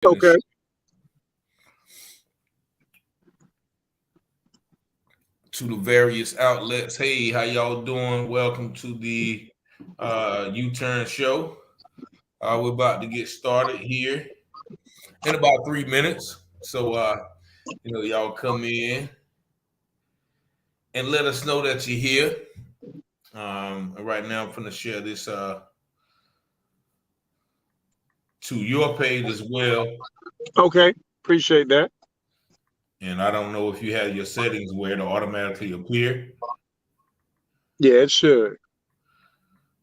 Okay. To the various outlets. Hey, how y'all doing? Welcome to the U-Turn show. We're about to get started here in about 3 minutes. So, y'all come in and let us know that you're here. And right now, I'm going to share this to your page as well. Okay. Appreciate that. And I don't know if you have your settings where it'll automatically appear. Yeah, it should.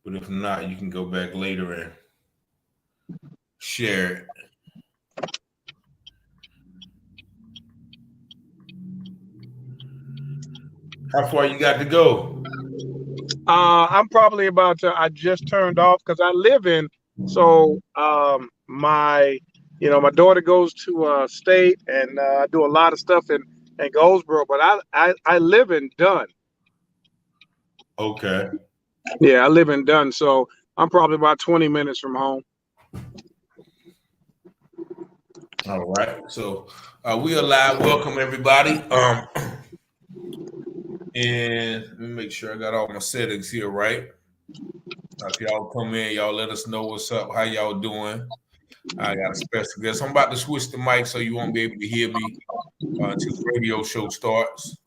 But if not, you can go back later and share it. How far you got to go? I'm probably about to. I just turned off because I live in. So my daughter goes to state, and I do a lot of stuff in Goldsboro. But I live in Dunn. Okay. Yeah, I live in Dunn. So I'm probably about 20 minutes from home. All right. So we are live. Welcome everybody. And let me make sure I got all my settings here right. If y'all come in, y'all let us know what's up. How y'all doing? I got a special guest. I'm about to switch the mic so you won't be able to hear me until the radio show starts.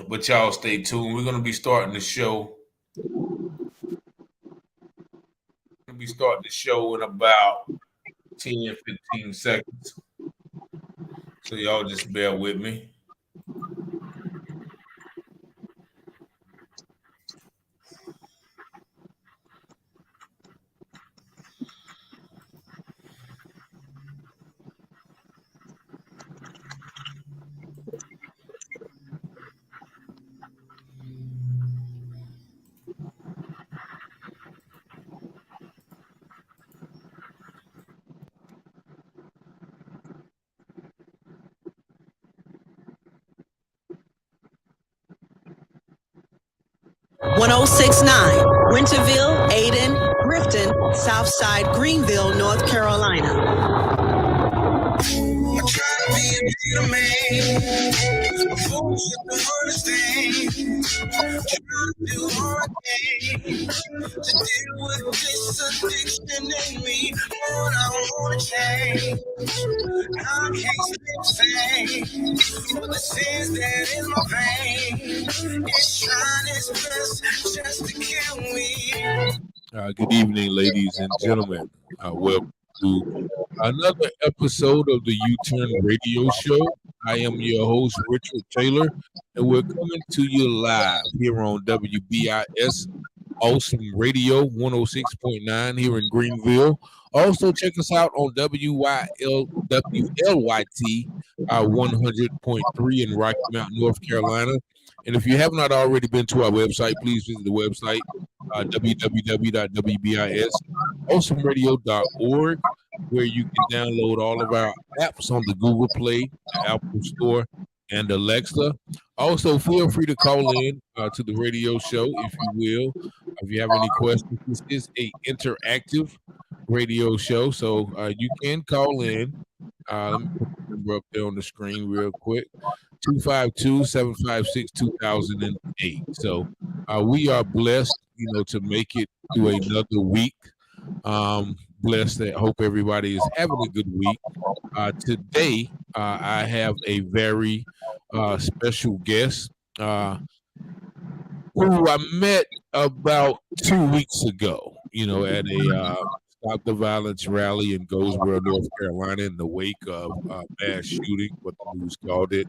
But y'all stay tuned. We're gonna be starting the show. We'll be starting the show in about 10, 15 seconds. So y'all just bear with me. .069 Winterville, Ayden, Grifton, Southside, Greenville, North Carolina. I try to be a bigger man, but folks don't understand. Trying to do hard things to deal with this addiction in me. Lord, I want to change. I can't stay but the sins that in my veins, it's trying its best just to kill me. Good evening, ladies and gentlemen. Welcome to another episode of the U-Turn Radio Show. I am your host, Richard Taylor, and we're coming to you live here on WBIS Awesome Radio 106.9 here in Greenville. Also, check us out on WYLYT 100.3 in Rocky Mount, North Carolina. And if you have not already been to our website, please visit the website, www.wbisawesomeradio.org, where you can download all of our apps on the Google Play, the Apple Store, and Alexa. Also, feel free to call in to the radio show, if you will. If you have any questions, this is an interactive radio show, so you can call in. Let me put the number up there on the screen real quick. 252-756-2008. So we are blessed, to make it through another week. Blessed that hope everybody is having a good week. Today, I have a very special guest who I met about 2 weeks ago, at a Stop the Violence rally in Goldsboro, North Carolina, in the wake of mass shooting, what the news called it,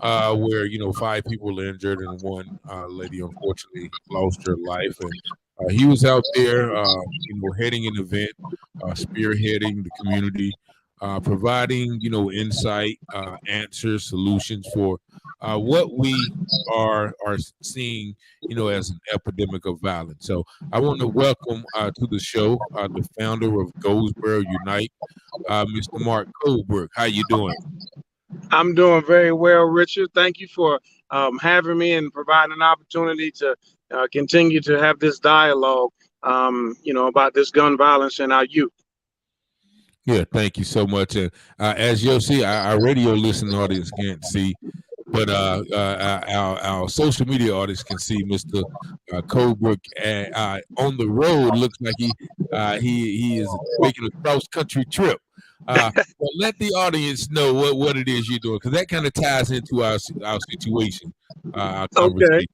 where 5 people were injured and one lady unfortunately lost her life. And he was out there, heading an event, spearheading the community, providing insight, answers, solutions for what we are seeing, as an epidemic of violence. So I want to welcome to the show the founder of Goldsboro Unite, Mr. Mark Colbrook. How you doing? I'm doing very well, Richard. Thank you for having me and providing an opportunity to continue to have this dialogue, about this gun violence in our youth. Yeah, thank you so much. And as you'll see, our radio listening audience can't see, but our social media audience can see Mr. Colbrook on the road. Looks like he is making a cross country trip. But let the audience know what it is you're doing, because that kind of ties into our situation, our Okay. conversation.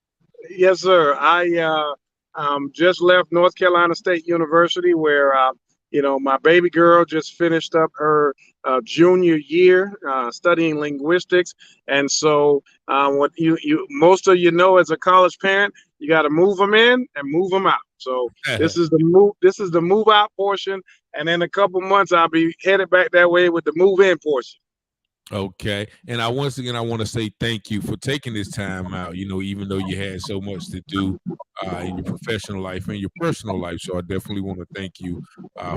Yes, sir. I just left North Carolina State University, where my baby girl just finished up her junior year studying linguistics, and so what you most of you know as a college parent, you got to move them in and move them out. So this is the move. This is the move out portion, and in a couple months I'll be headed back that way with the move in portion. Okay. And once again, I want to say thank you for taking this time out, even though you had so much to do in your professional life and your personal life. So I definitely want to thank you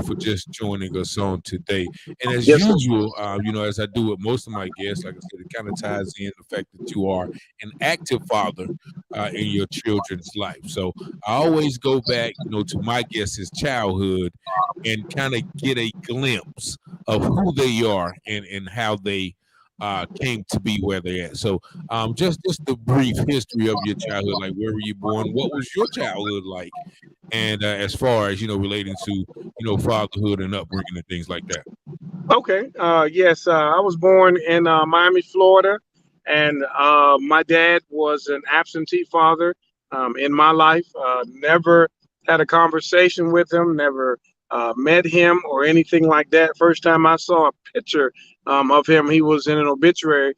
for just joining us on today. And as Yes, sir. usual, as I do with most of my guests, like I said, it kind of ties in the fact that you are an active father in your children's life. So I always go back, to my guests' childhood and kind of get a glimpse of who they are and how they came to be where they're at. So just the brief history of your childhood, like where were you born? What was your childhood like? And as far as, relating to, fatherhood and upbringing and things like that. Okay. Yes, I was born in Miami, Florida, and my dad was an absentee father in my life. Never had a conversation with him, never met him or anything like that. First time I saw a picture of him, he was in an obituary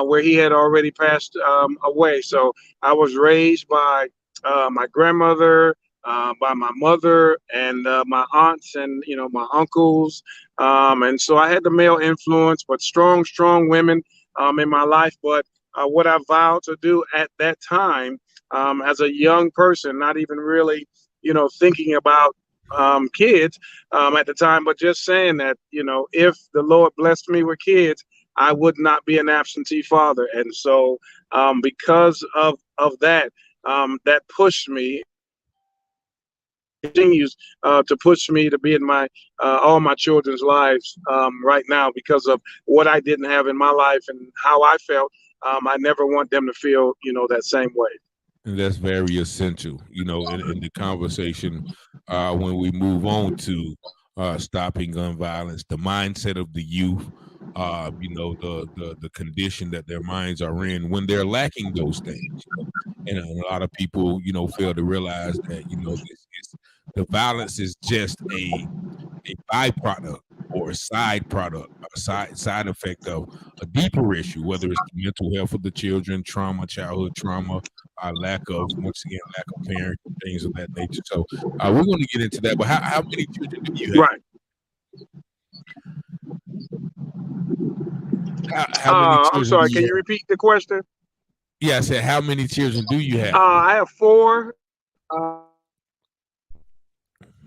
where he had already passed away. So I was raised by my grandmother, by my mother, and my aunts, and my uncles, and so I had the male influence, but strong women in my life. But what I vowed to do at that time, as a young person, not even really, thinking about kids at the time, but just saying that, if the Lord blessed me with kids, I would not be an absentee father. And so, because of that, that pushed me, continues to push me to be in my all my children's lives right now, because of what I didn't have in my life and how I felt. I never want them to feel, that same way. And that's very essential, in the conversation when we move on to stopping gun violence, the mindset of the youth, the condition that their minds are in when they're lacking those things. And a lot of people, fail to realize that, the violence is just a byproduct or a side product, a side effect of a deeper issue, whether it's the mental health of the children, trauma, childhood trauma, once again, lack of parents, things of that nature. So we're going to get into that. But how many children do you have? Right. How many I'm children sorry. do you Can you have? repeat the question? Yeah, I said, how many children do you have? I have four.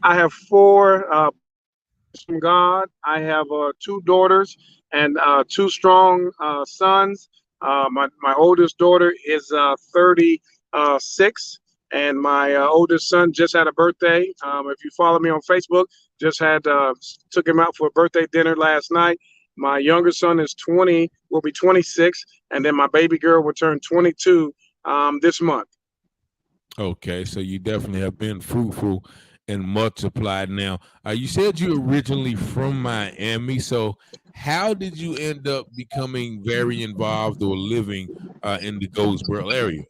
I have four from God. I have two daughters and two strong sons. My oldest daughter is 36, and my oldest son just had a birthday. If you follow me on Facebook, just had took him out for a birthday dinner last night. My younger son is 20, will be 26, and then my baby girl will turn 22 this month. Okay, so you definitely have been fruitful and multiplied. Now, you said you originally from Miami. So, how did you end up becoming very involved or living in the Goldsboro area?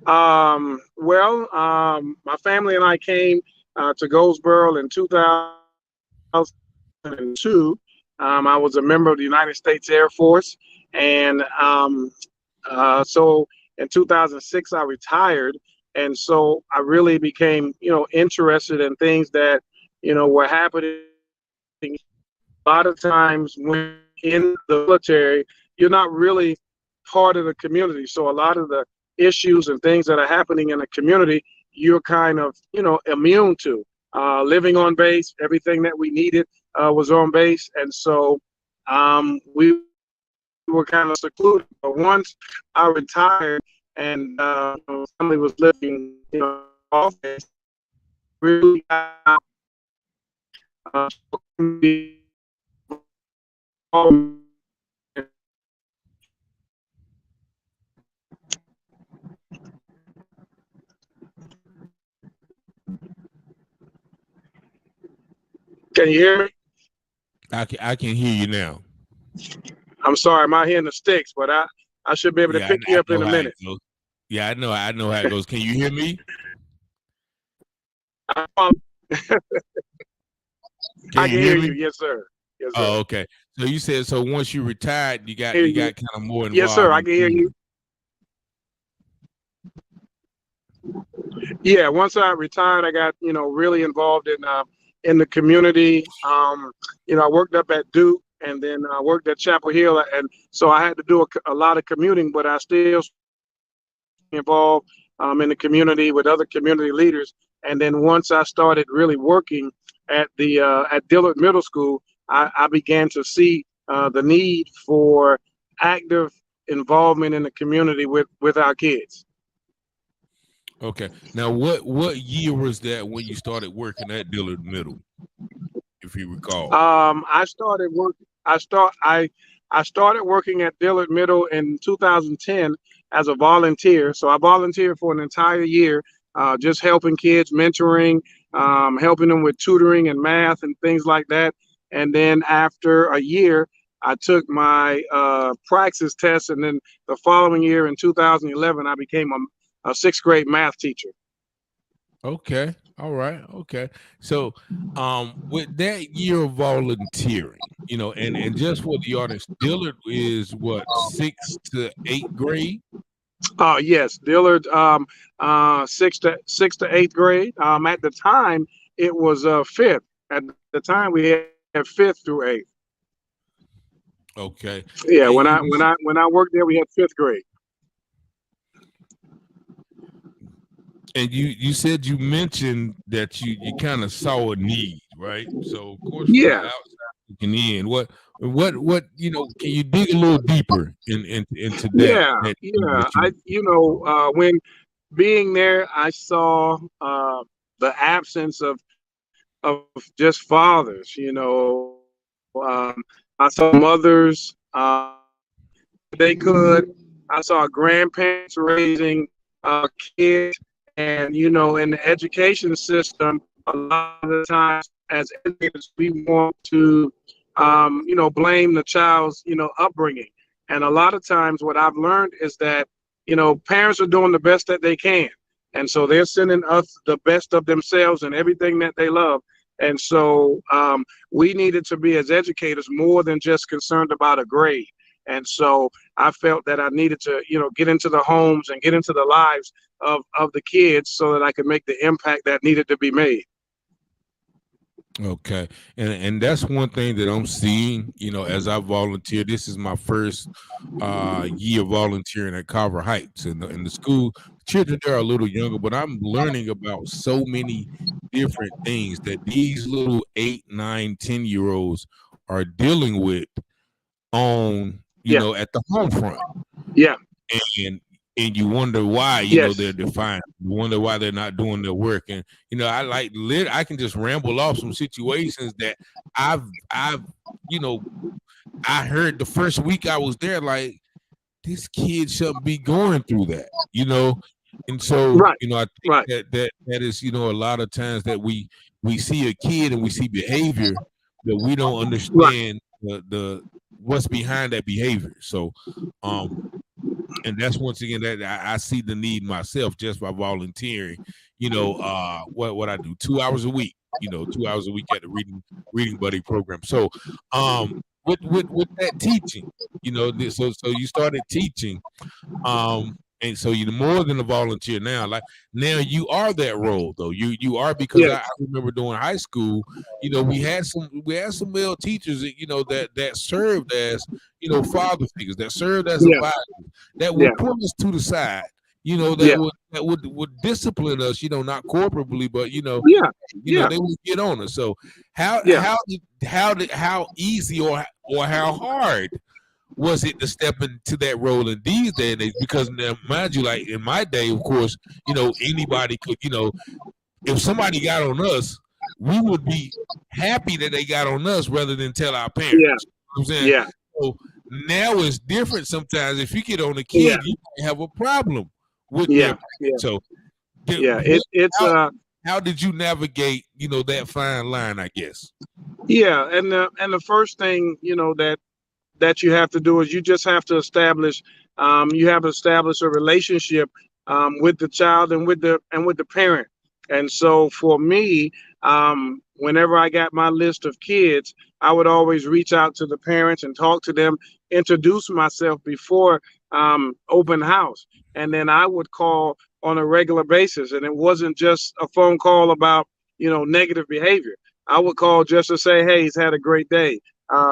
My family and I came to Goldsboro in 2002. I was a member of the United States Air Force, and so in 2006 I retired, and so I really became, interested in things that, were happening. A lot of times when in the military, you're not really part of the community. So a lot of the issues and things that are happening in the community, you're kind of, immune to. Living on base, everything that we needed was on base. And so we were kind of secluded. But once I retired and family was living, off base, really Can you hear me? I can hear you now. I'm sorry, I'm out here in the sticks, but I should be able to Yeah, pick you up in know a how it minute. goes. Yeah, I know how it goes. Can you hear me? I Can can you hear hear you. me? Yes, sir. Yes, sir. Oh, okay. So you said so once you retired, you got Hear you. kind of more Yes, sir. involved I in can hear you. community. Yeah, once I retired, I got really involved in the community. I worked up at Duke, and then I worked at Chapel Hill, and so I had to do a lot of commuting, but I still involved in the community with other community leaders. And then once I started really working at Dillard Middle School, I began to see the need for active involvement in the community with our kids. Okay. Now, what year was that when you started working at Dillard Middle, if you recall? I started work. I started working at Dillard Middle in 2010 as a volunteer. So I volunteered for an entire year, just helping kids, mentoring, helping them with tutoring and math and things like that. And then after a year, I took my praxis test, and then the following year in 2011, I became a sixth grade math teacher. Okay. All right. Okay. So, with that year of volunteering, and just for the audience, Dillard is what, 6th to 8th grade? Yes, Dillard, sixth to eighth grade. At the time, it was fifth. At the time, we had fifth through eighth. Okay. Yeah, And when I worked there, we had fifth grade. And you said you mentioned that you kind of saw a need, right? So of course, from the Yeah, outside looking in, what can you dig a little deeper into that yeah, that need yeah. that you When being there, I saw the absence of just fathers. I saw mothers. They could. I saw grandparents raising kids, and in the education system, a lot of the times as educators, we want to, blame the child's, upbringing, and a lot of times what I've learned is that, parents are doing the best that they can, and so they're sending us the best of themselves and everything that they love, and so we needed to be as educators more than just concerned about a grade. And so I felt that I needed to, get into the homes and get into the lives of the kids so that I could make the impact that needed to be made. Okay, and that's one thing that I'm seeing. As I volunteer, this is my first year volunteering at Carver Heights, and in the school. Children there are a little younger, but I'm learning about so many different things that these little 8, 9, 10-year-olds are dealing with on Yeah, at the home front, yeah, and you wonder why they're yes, defiant. You wonder why they're not doing their work. And I can just ramble off some situations that I've I heard the first week I was there, like, this kid shouldn't be going through that. And so right, I think right, that is a lot of times that we see a kid and we see behavior that we don't right, understand the what's behind that behavior. So and that's once again that I see the need myself just by volunteering. What I do 2 hours a week. 2 hours a week at the reading buddy program. So with that teaching, so you started teaching, and so you're more than a volunteer now. Like, now you are that role, though. You are, because yes, I remember during high school, we had some male teachers that served as father figures, that served as yeah, advisors, that yeah, would pull us to the side, yeah, that would discipline us, not corporally, but yeah, yeah, they would get on us. So yeah, how easy or how hard was it to step into that role in these days? Because now, mind you, like in my day, of course, anybody could, if somebody got on us, we would be happy that they got on us rather than tell our parents. Yeah. You know what I'm saying? Yeah. So now it's different sometimes. If you get on a Yeah. kid, you might have a problem with Yeah. their parents. So Yeah. It's how did you navigate, that fine line, I guess? Yeah, and the first thing that you have to do is you just have to establish a relationship with the child and with the parent. And so for me, whenever I got my list of kids, I would always reach out to the parents and talk to them, introduce myself before open house, and then I would call on a regular basis. And it wasn't just a phone call about negative behavior. I would call just to say, hey, he's had a great day,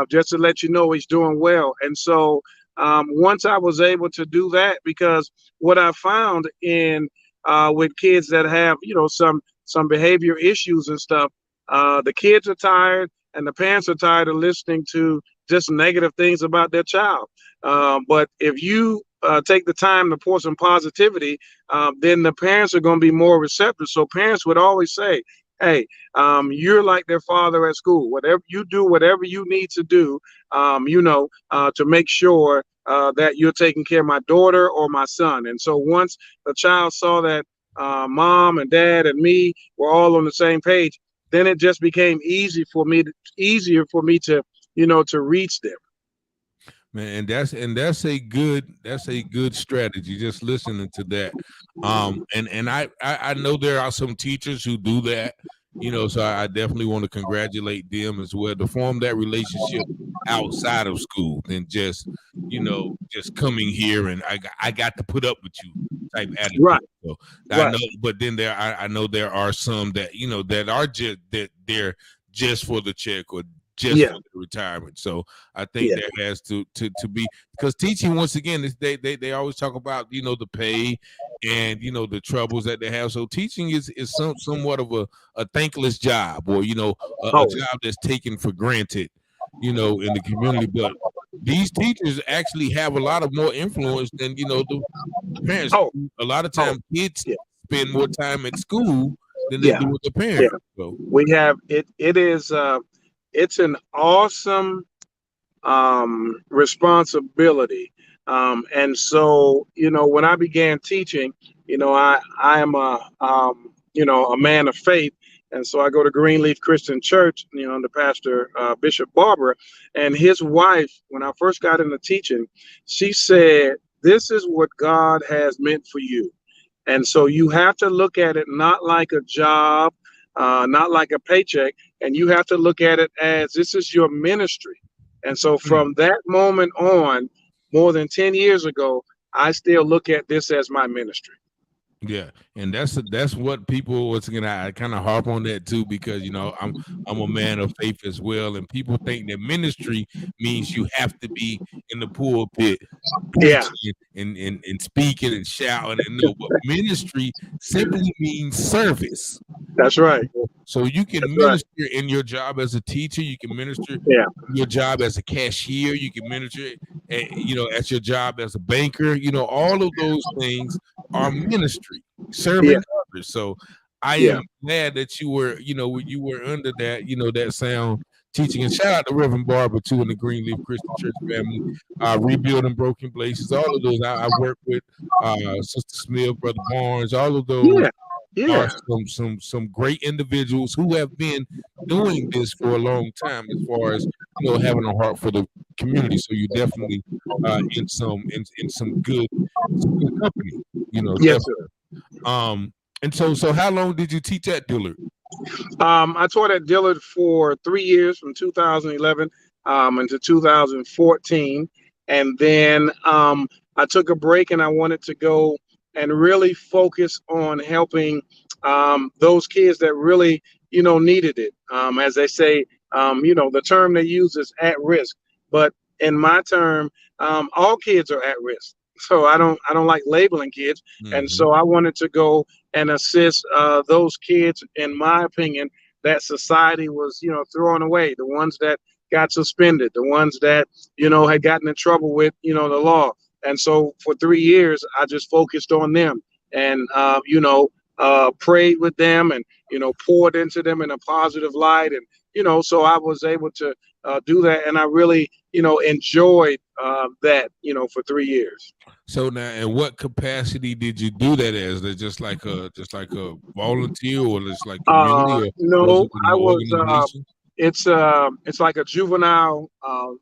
just to let you know he's doing well. And so once I was able to do that, because what I found with kids that have some behavior issues and stuff, the kids are tired and the parents are tired of listening to just negative things about their child. But if you take the time to pour some positivity, then the parents are going to be more receptive. So parents would always say, hey, you're like their father at school. Whatever you do, whatever you need to do, to make sure that you're taking care of my daughter or my son. And so once the child saw that mom and dad and me were all on the same page, then it just became easier for me to to reach them. Man, that's a good strategy. Just listening to that, and I know there are some teachers who do that, so I definitely want to congratulate them as well to form that relationship outside of school than just coming here and I got to put up with you type attitude. Right. So I know, but then I know there are some that that are just that they're just for the check or just for the retirement. So I think there has to be, because teaching, once again, they always talk about the pay and the troubles that they have. So teaching is somewhat of a thankless job, or a job that's taken for granted in the community. But these teachers actually have a lot of more influence than the parents. A lot of times kids spend more time at school than they do with the parents. So we have it is it's an awesome responsibility. And so, when I began teaching, I am a man of faith. And so I go to Greenleaf Christian Church, under Pastor Bishop Barber, and his wife, when I first got into teaching, she said, this is what God has meant for you. And so you have to look at it not like a job, not like a paycheck, and you have to look at it as this is your ministry. And so from that moment on, more than 10 years ago, I still look at this as my ministry. Yeah, and that's what people, once again, I kind of harp on that too, because I'm a man of faith as well, and people think that ministry means you have to be in the pulpit preaching and speaking and shouting, and no, but ministry simply means service. That's right. So you can minister in your job as a teacher, you can minister in your job as a cashier, you can minister at your job as a banker, all of those things are ministry, serving others. So I am glad that you were under that, that sound teaching. And shout out to Reverend Barber too, in the Greenleaf Christian Church family, rebuilding broken places, all of those. I work with Sister Smith, Brother Barnes, all of those are some great individuals who have been doing this for a long time, as far as having a heart for the community. So you definitely in some good company, Yes, sir. And so how long did you teach at Dillard? I taught at Dillard for 3 years, from 2011 into 2014, and then I took a break and I wanted to go and really focus on helping those kids that really needed it. As they say, the term they use is at risk, but in my term, all kids are at risk. So I don't like labeling kids. And so I wanted to go and assist those kids, in my opinion, that society was, throwing away, the ones that got suspended, the ones that, had gotten in trouble with, the law. And so for 3 years, I just focused on them and, prayed with them and, poured into them in a positive light. And, so I was able to do that. And I really, enjoyed that, for 3 years. So now, in what capacity did you do that as? Just like a volunteer, or just like community, or was No, it an I was, organization? it's like a juvenile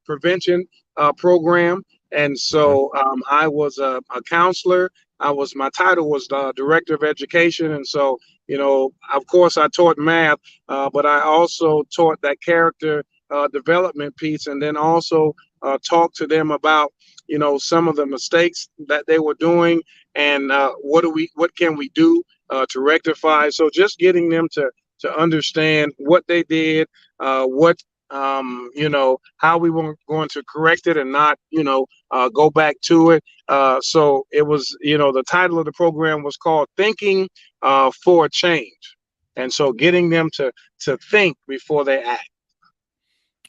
prevention program. And so I was a counselor. My title was director of education. And so, of course I taught math, but I also taught that character development piece, and then also talked to them about, some of the mistakes that they were doing, and what can we do to rectify. So just getting them to understand what they did, what how we were going to correct it and not, go back to it. So it was, the title of the program was called Thinking for a Change. And so getting them to think before they act.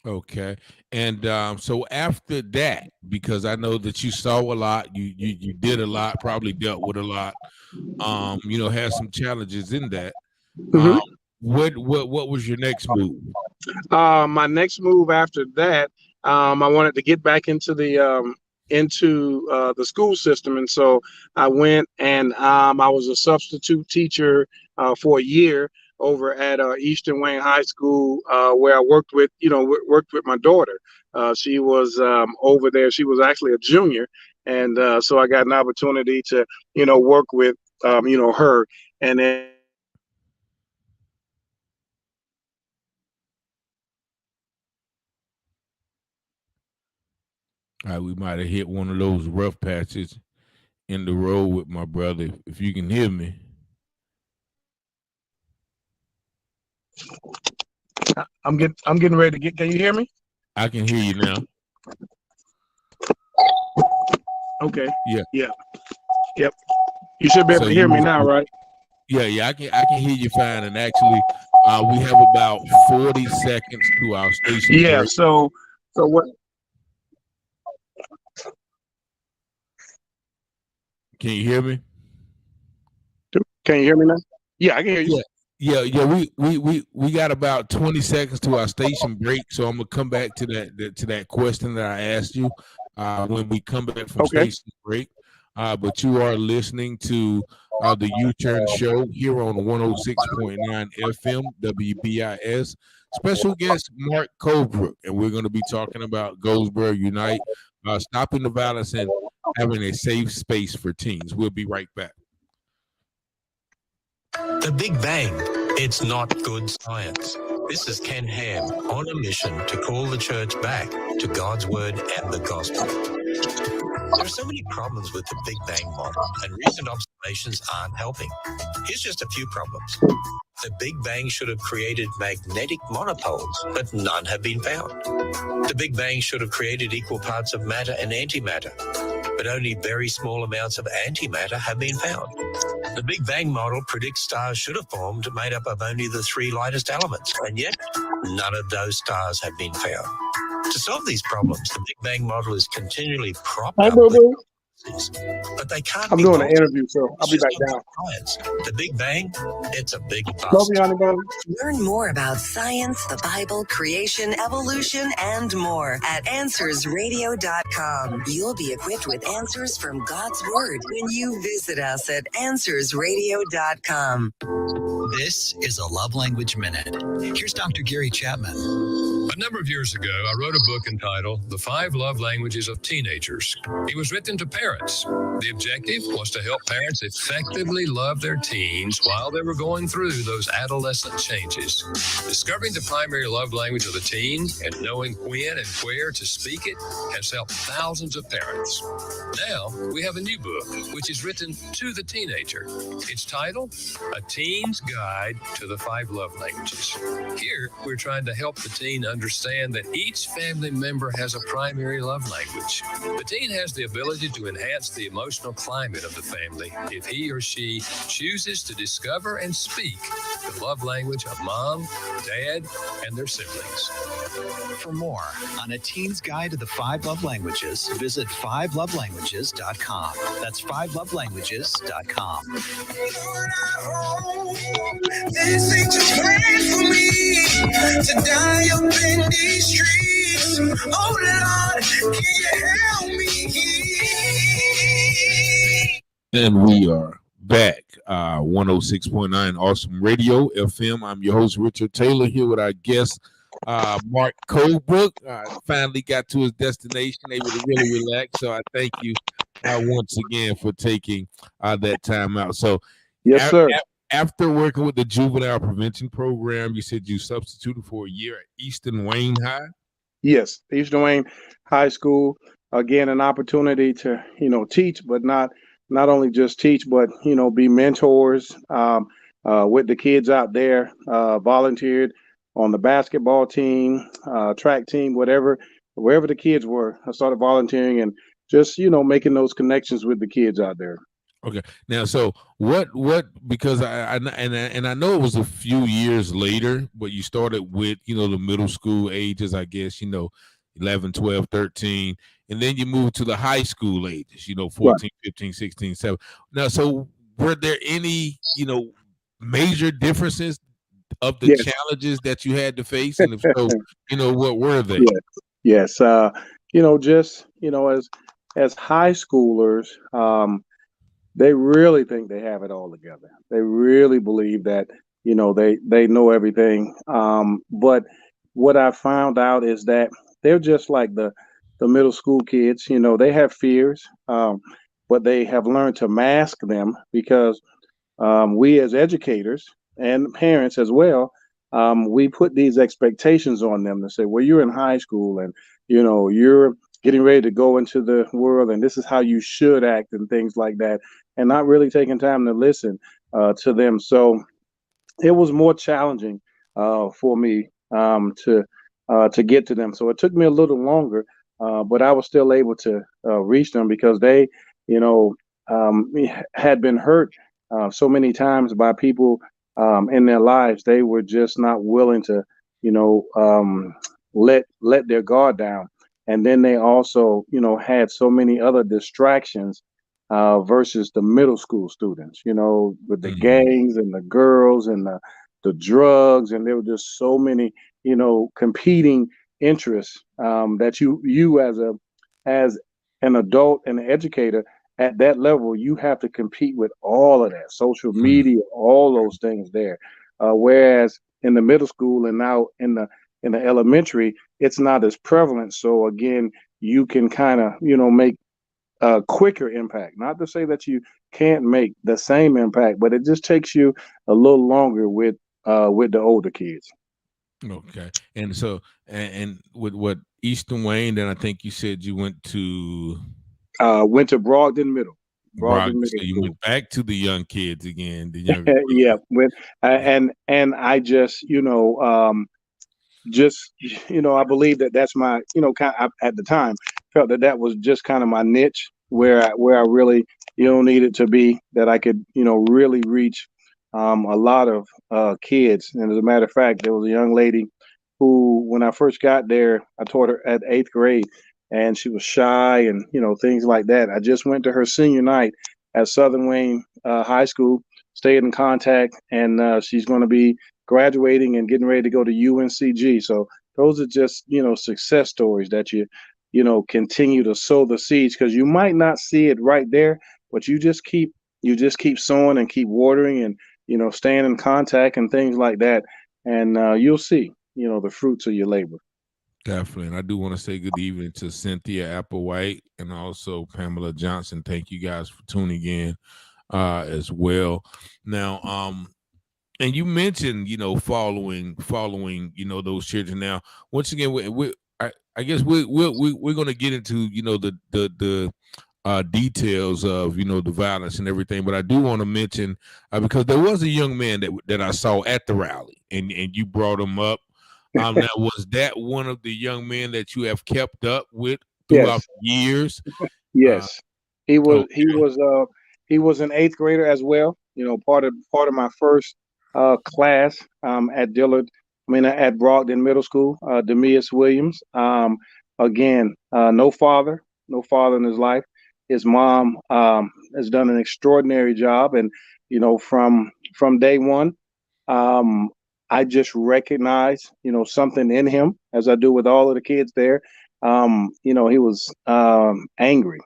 Okay. And so after that, because I know that you saw a lot, you did a lot, probably dealt with a lot, had some challenges in that. Mm-hmm. What was your next move? My next move after that, I wanted to get back into the school system, and so I went and I was a substitute teacher for a year over at Eastern Wayne High School, where I worked with my daughter. She was over there. She was actually a junior, and so I got an opportunity to work with her, and then. We might have hit one of those rough patches in the road with my brother. If you can hear me. I'm getting ready to get. Can you hear me? I can hear you now. Okay. Yeah. Yep. You should be able to hear me now, right? Yeah. I can hear you fine. And actually, we have about 40 seconds to our station. Yeah. Break. So what? Can you hear me? Can you hear me now? Yeah, I can hear you. Yeah. We got about 20 seconds to our station break, so I'm gonna come back to that question that I asked you when we come back from station break. But you are listening to the U-Turn Show here on 106.9 FM WBIS. Special guest Mark Colbrook, and we're going to be talking about Goldsboro Unite, stopping the violence and having a safe space for teens. We'll be right back. The Big Bang, it's not good science. This is Ken Ham on a mission to call the church back to God's word and the gospel. There are so many problems with the Big Bang model, and recent observations aren't helping. Here's just a few problems. The Big Bang should have created magnetic monopoles, but none have been found. The Big Bang should have created equal parts of matter and antimatter, but only very small amounts of antimatter have been found. The Big Bang model predicts stars should have formed made up of only the 3 lightest elements, and yet none of those stars have been found. To solve these problems, the Big Bang model is continually propped up with but they can't. I'm doing an interview, so I'll be back down. Science. The Big Bang, it's a big bust. Learn more about science, the Bible, creation, evolution, and more at AnswersRadio.com. You'll be equipped with answers from God's Word when you visit us at AnswersRadio.com. This is a Love Language Minute. Here's Dr. Gary Chapman. A number of years ago, I wrote a book entitled The 5 Love Languages of Teenagers. It was written to parents. The objective was to help parents effectively love their teens while they were going through those adolescent changes. Discovering the primary love language of the teen and knowing when and where to speak it has helped thousands of parents. Now, we have a new book, which is written to the teenager. It's titled A Teen's Guide to the 5 Love Languages. Here, we're trying to help the teen understand that each family member has a primary love language. The teen has the ability to enhance the emotional climate of the family if he or she chooses to discover and speak the love language of mom, dad, and their siblings. For more on A Teen's Guide to the 5 Love Languages, visit 5lovelanguages.com. That's 5lovelanguages.com. Lord, I hope this ain't your plan for me to die up in these streets. Oh Lord, can you help me? And we are back. 106.9 Awesome Radio FM. I'm your host, Richard Taylor, here with our guest, Mark Colbrook. Finally got to his destination, able to really relax. So I thank you once again for taking that time out. So, Yes, sir. After working with the juvenile prevention program, you said you substituted for a year at Easton Wayne High? Yes, Eastern Wayne High School. Again, an opportunity to, teach, but not only just teach, but, be mentors with the kids out there, volunteered on the basketball team, track team, wherever the kids were. I started volunteering and just, making those connections with the kids out there. Okay. Now, so what, because I know it was a few years later, but you started with, the middle school ages, I guess, 11, 12, 13, and then you moved to the high school ages, 14, right. 15, 16, 7. Now, so were there any, major differences of the challenges that you had to face? And if so, what were they? Yes. Just, as high schoolers, they really think they have it all together. They really believe that, they know everything. But what I found out is that they're just like the middle school kids. They have fears, but they have learned to mask them because we as educators and parents as well, we put these expectations on them to say, well, you're in high school and, you're getting ready to go into the world and this is how you should act and things like that, and not really taking time to listen to them. So it was more challenging for me to get to them. So it took me a little longer, but I was still able to reach them because they, had been hurt so many times by people in their lives. They were just not willing to, let their guard down. And then they also, had so many other distractions versus the middle school students, with the gangs and the girls and the drugs. And there were just so many, competing interests that you as an adult and an educator at that level, you have to compete with all of that, social media, all those things there. Whereas in the middle school and now in the elementary, it's not as prevalent. So again, you can kind of, make a quicker impact. Not to say that you can't make the same impact, but it just takes you a little longer with the older kids. Okay. And so, and with what Eastern Wayne, then I think you said you went to Brogden Middle. Brogden so you went back to the young kids again. The younger kids. Yeah. And I just, I believe that's my, at the time felt that was just kind of my niche where I really, needed to be, that I could, really reach a lot of kids. And as a matter of fact, there was a young lady who, when I first got there, I taught her at 8th grade and she was shy and, things like that. I just went to her senior night at Southern Wayne High School, stayed in contact, and she's going to be graduating and getting ready to go to UNCG. So those are just, success stories that you continue to sow the seeds, because you might not see it right there, but you just keep sowing and keep watering and, staying in contact and things like that. And you'll see, the fruits of your labor. Definitely. And I do want to say good evening to Cynthia Applewhite and also Pamela Johnson. Thank you guys for tuning in as well. Now, and you mentioned, following, those children. Now, once again, I guess we're going to get into, the details of, the violence and everything. But I do want to mention, because there was a young man that I saw at the rally and you brought him up. Now, was that one of the young men that you have kept up with throughout the years? Yes, he was an 8th grader as well. Part of my first class at at Brockton Middle School, Demeas Williams. Again, no father in his life. His mom has done an extraordinary job, and from day one, um, I just recognize something in him, as I do with all of the kids there. He was angry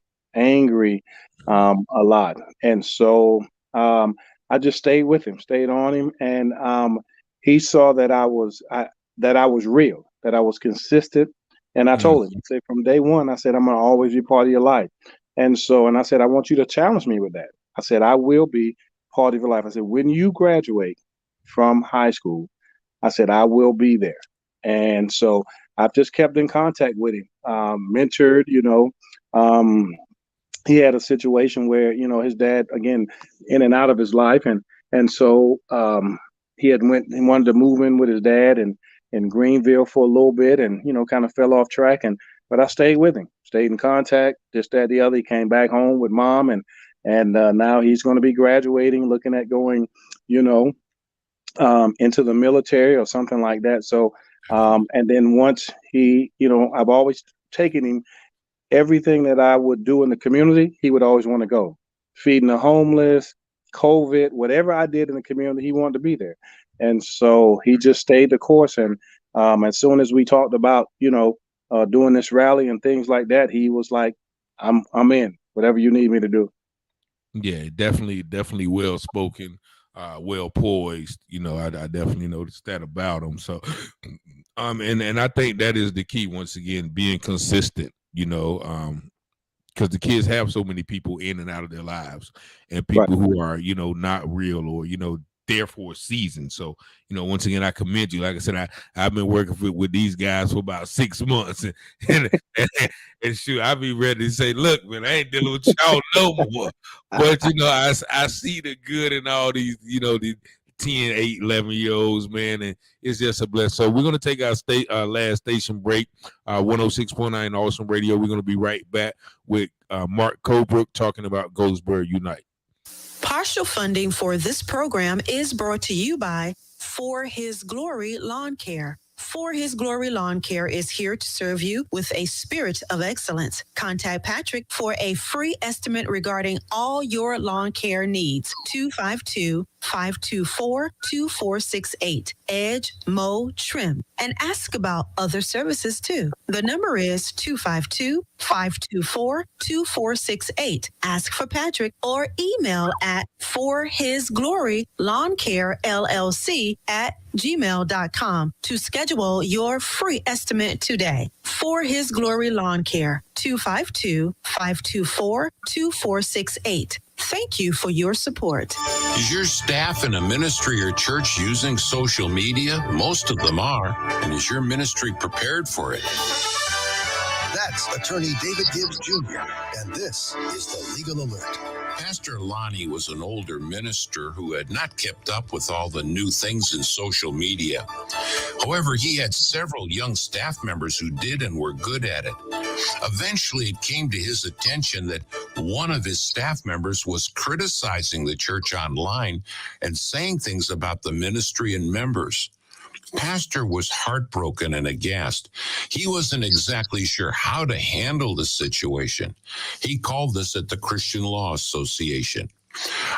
a lot, and so I just stayed with him, stayed on him, and he saw that that I was real, that I was consistent. And I Mm. told him, I said, from day one, I said, I'm going to always be part of your life. And I said, I want you to challenge me with that. I said, I will be part of your life. I said, when you graduate from high school, I said, I will be there. And so I've just kept in contact with him, mentored, um, he had a situation where his dad, again, in and out of his life, and so he wanted to move in with his dad and in Greenville for a little bit, and kind of fell off track, but I stayed with him, stayed in contact, this, that, the other. He came back home with mom, and now he's going to be graduating, looking at going you know into the military or something like that. So and then once I've always taken him, everything that I would do in the community, he would always want to go. Feeding the homeless, COVID, whatever I did in the community, he wanted to be there. And so he just stayed the course. And as soon as we talked about, doing this rally and things like that, he was like, I'm in, whatever you need me to do. Yeah, definitely well spoken, well poised. I definitely noticed that about him. So, and I think that is the key. Once again, being consistent. Because the kids have so many people in and out of their lives, and people who are not real or there for a season. So once again, I commend you. Like I said, I've been working with these guys for about 6 months, and shoot, I be ready to say, look, man, I ain't dealing with y'all no more. But I see the good in all these the 10, 8, 11-year-olds, man, and it's just a blessing. So we're going to take our last station break, 106.9 Awesome Radio. We're going to be right back with Mark Colbrook talking about Goldsboro Unite. Partial funding for this program is brought to you by For His Glory Lawn Care. For His Glory Lawn Care is here to serve you with a spirit of excellence. Contact Patrick for a free estimate regarding all your lawn care needs. 252-524-2468. Edge, mow, trim. And ask about other services too. The number is 252-524-2468. Ask for Patrick or email at forhisglorylawncarellc@gmail.com to schedule your free estimate today. For His Glory Lawn Care, 252-524-2468. Thank you for your support. Is your staff in a ministry or church using social media? Most of them are. And is your ministry prepared for it? That's attorney David Gibbs Jr., and this is the Legal Alert. Pastor Lonnie was an older minister who had not kept up with all the new things in social media. However, he had several young staff members who did and were good at it. Eventually, it came to his attention that one of his staff members was criticizing the church online and saying things about the ministry and members. Pastor was heartbroken and aghast. He wasn't exactly sure how to handle the situation. He called this at the Christian Law Association.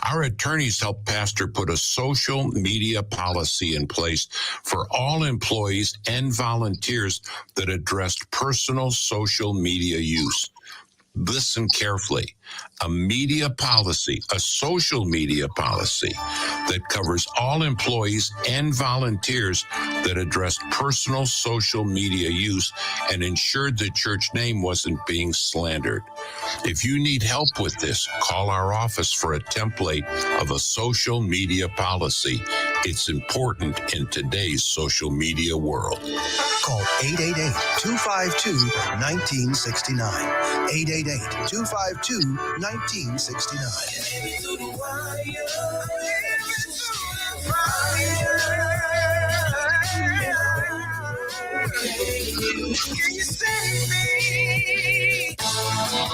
Our attorneys helped Pastor put a social media policy in place for all employees and volunteers that addressed personal social media use. Listen carefully. A social media policy that covers all employees and volunteers that addressed personal social media use and ensured the church name wasn't being slandered. If you need help with this, call our office for a template of a social media policy. It's important in today's social media world. Call 888-252-1969. 888-252-1969.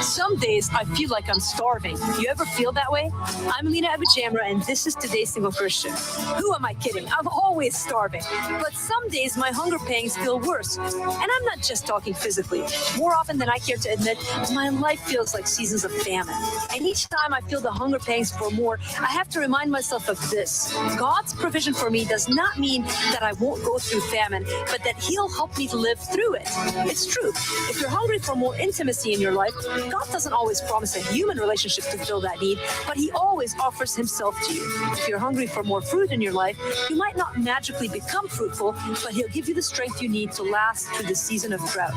Some days I feel like I'm starving. You ever feel that way? I'm Lena Abujamra, and this is Today's Single Christian. Who am I kidding? I'm always starving. But some days my hunger pangs feel worse. And I'm not just talking physically. More often than I care to admit, my life feels like seasons of famine. And each time I feel the hunger pangs for more, I have to remind myself of this. God's provision for me does not mean that I won't go through famine, but that He'll help me to live through it. It's true. If you're hungry for more intimacy in your life, God doesn't always promise a human relationship to fill that need, but He always offers Himself to you. If you're hungry for more fruit in your life, you might not magically become fruitful, but He'll give you the strength you need to last through the season of drought.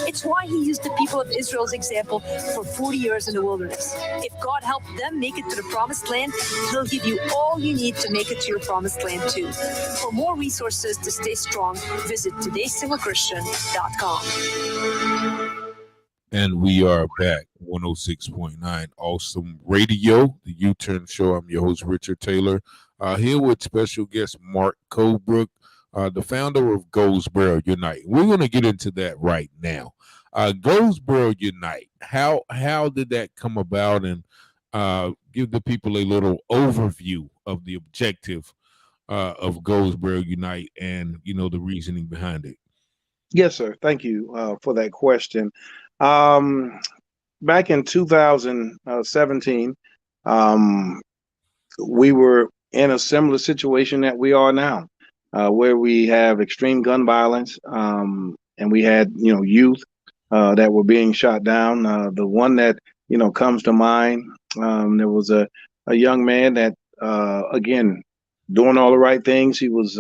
It's why He used the people of Israel's example for 40 years in the wilderness. If God helped them make it to the promised land, He'll give you all you need to make it to your promised land too. For more resources to stay strong, visit todaysinglechristian.com. And we are back, 106.9 Awesome Radio, the U-Turn Show. I'm your host, Richard Taylor, here with special guest Mark Colbrook, the founder of Goldsboro Unite. We're going to get into that right now. Goldsboro Unite, how did that come about? And give the people a little overview of the objective of Goldsboro Unite and, the reasoning behind it. Yes, sir. Thank you for that question. Back in 2017, we were in a similar situation that we are now, where we have extreme gun violence, and we had, youth that were being shot down. The one that, comes to mind, there was a young man that, again, doing all the right things. He was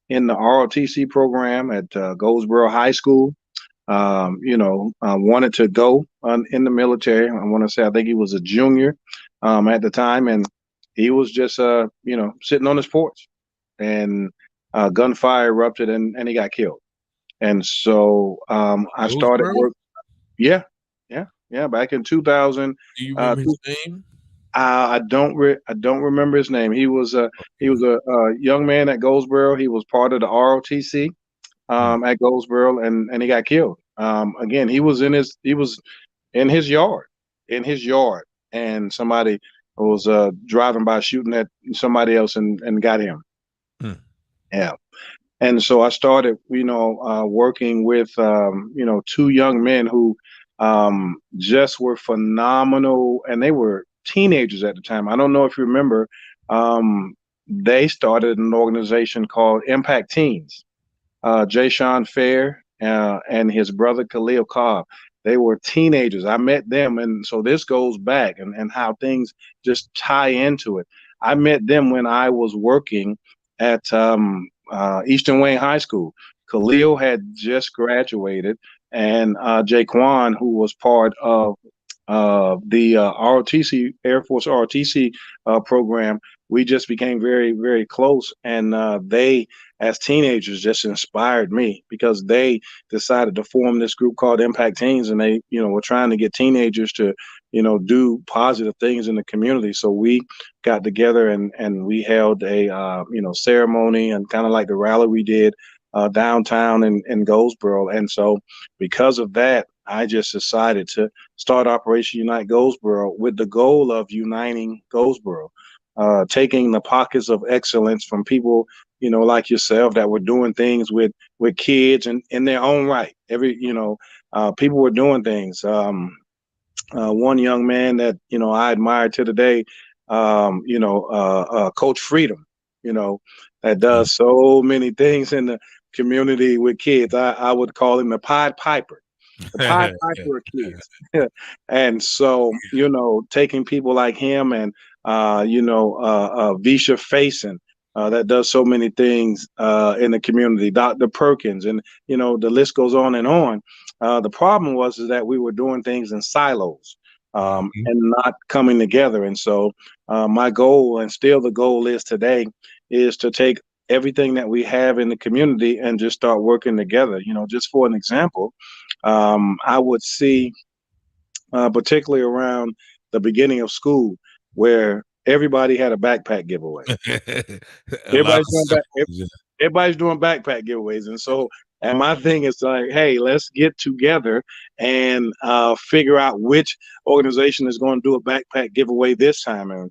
in the ROTC program at Goldsboro High School. Wanted to go in the military. I want to say, I think he was a junior at the time, and he was just, sitting on his porch, and gunfire erupted, and he got killed. And so I started work. Yeah. Back in 2000. Do you remember his name? I don't remember his name. He was a young man at Goldsboro. He was part of the ROTC. At Goldsboro, and he got killed. Again, he was in his yard, and somebody was driving by shooting at somebody else and got him. Yeah. And so I started, working with, two young men who just were phenomenal, and they were teenagers at the time. I don't know if you remember, they started an organization called Impact Teens. Jay Sean Fair and his brother Khalil Cobb. They were teenagers. I met them, and so this goes back and how things just tie into it. I met them when I was working at Eastern Wayne High School. Khalil had just graduated, and Jaquan, who was part of the ROTC, Air Force ROTC program, we just became very, very close. And they, as teenagers, just inspired me because they decided to form this group called Impact Teens, and they, were trying to get teenagers to, do positive things in the community. So we got together and we held a, ceremony and kind of like the rally we did downtown in Goldsboro. And so because of that, I just decided to start Operation Unite Goldsboro with the goal of uniting Goldsboro, taking the pockets of excellence from people, like yourself that were doing things with kids and in their own right. People were doing things. One young man that, I admire to the day, Coach Freedom, that does so many things in the community with kids. I would call him the Pied Piper. The Pied Piper of kids. And so, taking people like him and, Visha Faison, that does so many things in the community, Dr. Perkins, and, the list goes on and on. The problem was that we were doing things in silos and not coming together. And so my goal, and still the goal is today, is to take everything that we have in the community and just start working together. Just for an example, I would see, particularly around the beginning of school, where everybody had a backpack giveaway. Everybody's doing backpack giveaways. And so And my thing is like, hey, let's get together and figure out which organization is going to do a backpack giveaway this time. And,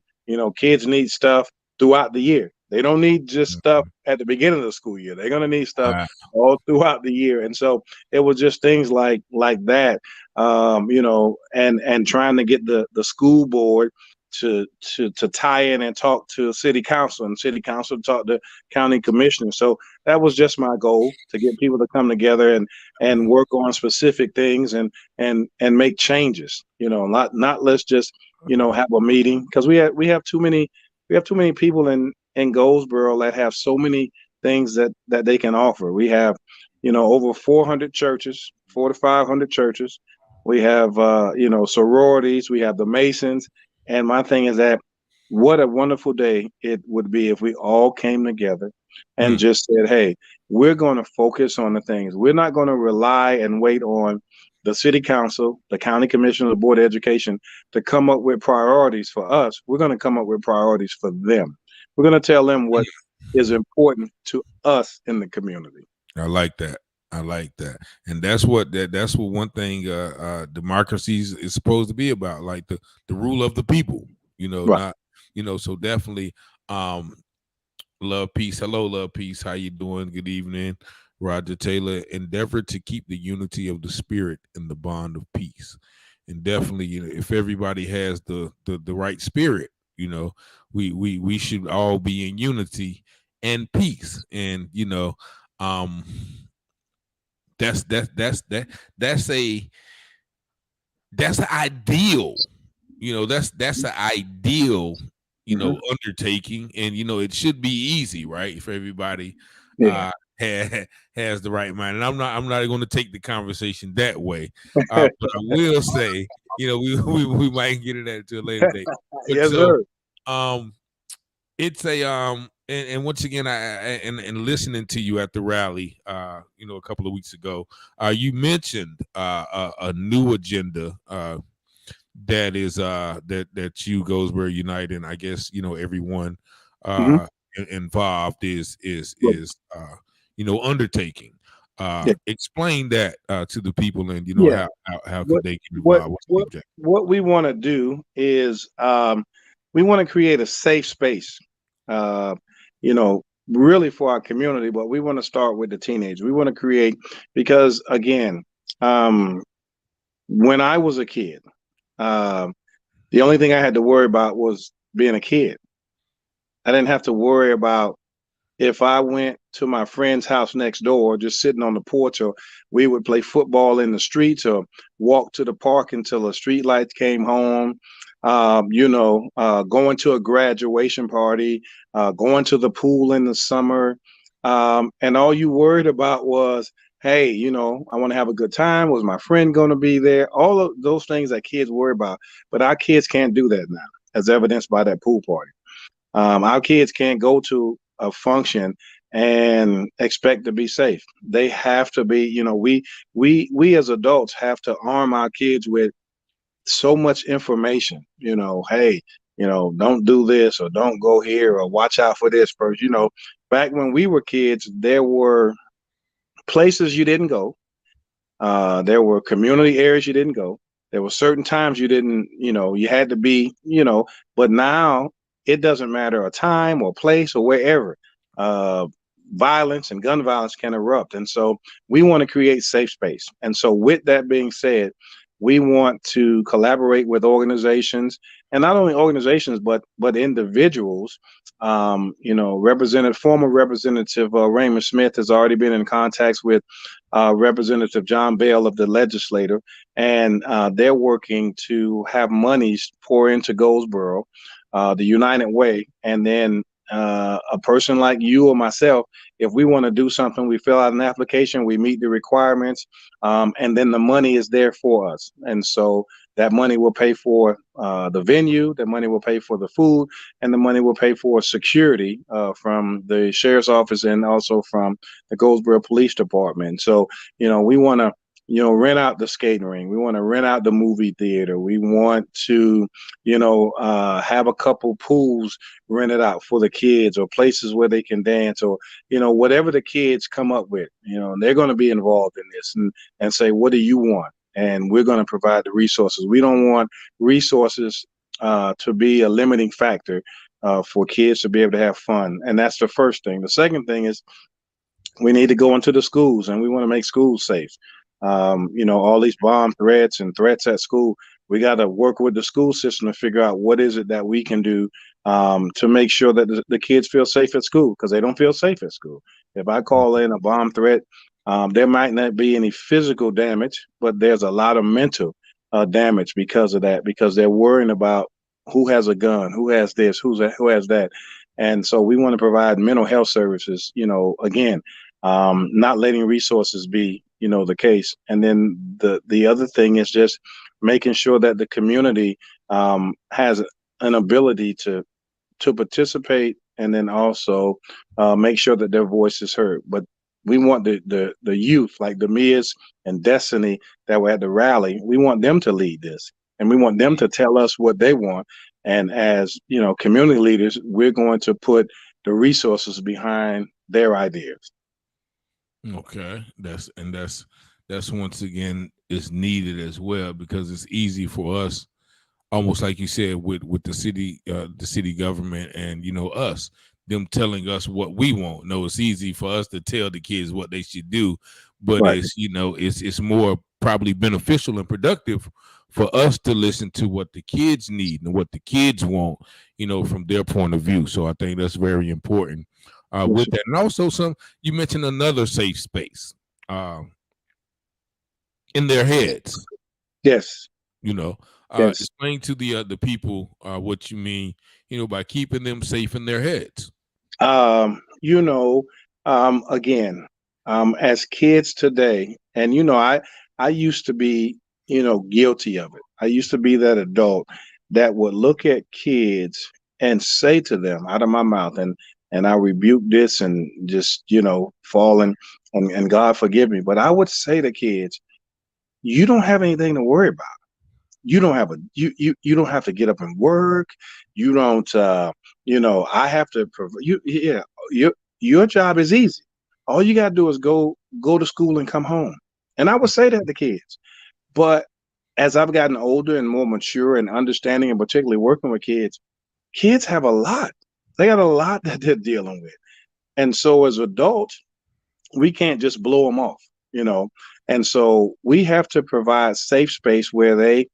kids need stuff throughout the year. They don't need just stuff at the beginning of the school year. They're going to need stuff all throughout the year. And so it was just things like that, and trying to get the school board to tie in and talk to city council, and city council talk to county commissioner. So that was just my goal, to get people to come together and work on specific things and make changes. Not let's just have a meeting, because we have too many people in Goldsboro that have so many things that they can offer. We have over 400 churches, 400 to 500 churches. We have sororities. We have the Masons. And my thing is that what a wonderful day it would be if we all came together and just said, hey, we're going to focus on the things. We're not going to rely and wait on the city council, the county commission, the board of education to come up with priorities for us. We're going to come up with priorities for them. We're going to tell them what is important to us in the community. I like that. And that's what one thing democracy is supposed to be about, like the rule of the people, Right. not, so definitely love, peace. Hello, love, peace. How you doing? Good evening. Roger Taylor. Endeavor to keep the unity of the spirit and the bond of peace. And definitely, if everybody has the right spirit, we should all be in unity and peace. And that's an ideal, that's an ideal, undertaking. And it should be easy, right, for everybody has the right mind. And I'm not going to take the conversation that way, but I will say, we might get into that to a later date. But Yes, so, sir. it's a and once again, and listening to you at the rally, a couple of weeks ago, you mentioned a new agenda that is that you, Goldsboro Unite, and I guess everyone involved is undertaking. Explain that to the people, and how could they get involved? What we want to do is we want to create a safe space, really for our community, but we want to start with the teenagers. We want to create, because again, when I was a kid, the only thing I had to worry about was being a kid. I didn't have to worry about if I went to my friend's house next door, just sitting on the porch, or we would play football in the streets, or walk to the park until a street light came home, going to a graduation party, going to the pool in the summer. And all you worried about was, hey, I want to have a good time. Was my friend going to be there? All of those things that kids worry about. But our kids can't do that now, as evidenced by that pool party. Our kids can't go to a function and expect to be safe. They have to be, we as adults have to arm our kids with so much information, hey, don't do this, or don't go here, or watch out for this person. Back when we were kids, there were places you didn't go. There were community areas you didn't go. There were certain times you didn't, you had to be, but now it doesn't matter a time or place or wherever. Violence and gun violence can erupt. And so we want to create safe space. And so with that being said, we want to collaborate with organizations, and not only organizations, but individuals. Former Representative Raymond Smith has already been in contact with Representative John Bell of the legislature, and they're working to have monies pour into Goldsboro, the United Way, and then a person like you or myself, if we want to do something, we fill out an application, we meet the requirements, and then the money is there for us. And so that money will pay for the venue, the money will pay for the food, and the money will pay for security from the sheriff's office and also from the Goldsboro Police Department. So, we want to rent out the skating ring. We want to rent out the movie theater. We want to, have a couple pools rented out for the kids, or places where they can dance, or, whatever the kids come up with, they're going to be involved in this, and say, what do you want? And we're going to provide the resources. We don't want resources to be a limiting factor for kids to be able to have fun. And that's the first thing. The second thing is, we need to go into the schools, and we want to make schools safe. All these bomb threats and threats at school, we got to work with the school system to figure out what is it that we can do to make sure that the kids feel safe at school, because they don't feel safe at school. If I call in a bomb threat, there might not be any physical damage, but there's a lot of mental damage because of that, because they're worrying about who has a gun, who has this, who has that. And so we want to provide mental health services, again, not letting resources be, the case. And then the other thing is just making sure that the community has an ability to participate, and then also make sure that their voice is heard. But we want the youth, like the Miz and Destiny that were at the rally, we want them to lead this, and we want them to tell us what they want. And as community leaders, we're going to put the resources behind their ideas. Okay, that's once again is needed as well, because it's easy for us, almost like you said, with the city government and us, them telling us what we want. No, it's easy for us to tell the kids what they should do, but Right. it's more probably beneficial and productive for us to listen to what the kids need and what the kids want, from their point of view. So I think that's very important. With that, and also you mentioned another safe space in their heads. Yes. Yes. Explain to the people what you mean, by keeping them safe in their heads. Again, as kids today, and I used to be, guilty of it. I used to be that adult that would look at kids and say to them out of my mouth, and I rebuke this and just, falling, and God forgive me. But I would say to kids, you don't have anything to worry about. You don't have you don't have to get up and work. You don't, I have to your job is easy. All you got to do is go to school and come home. And I would say that to kids. But as I've gotten older and more mature and understanding, and particularly working with kids have a lot. They got a lot that they're dealing with. And so as adults, we can't just blow them off, And so we have to provide safe space where they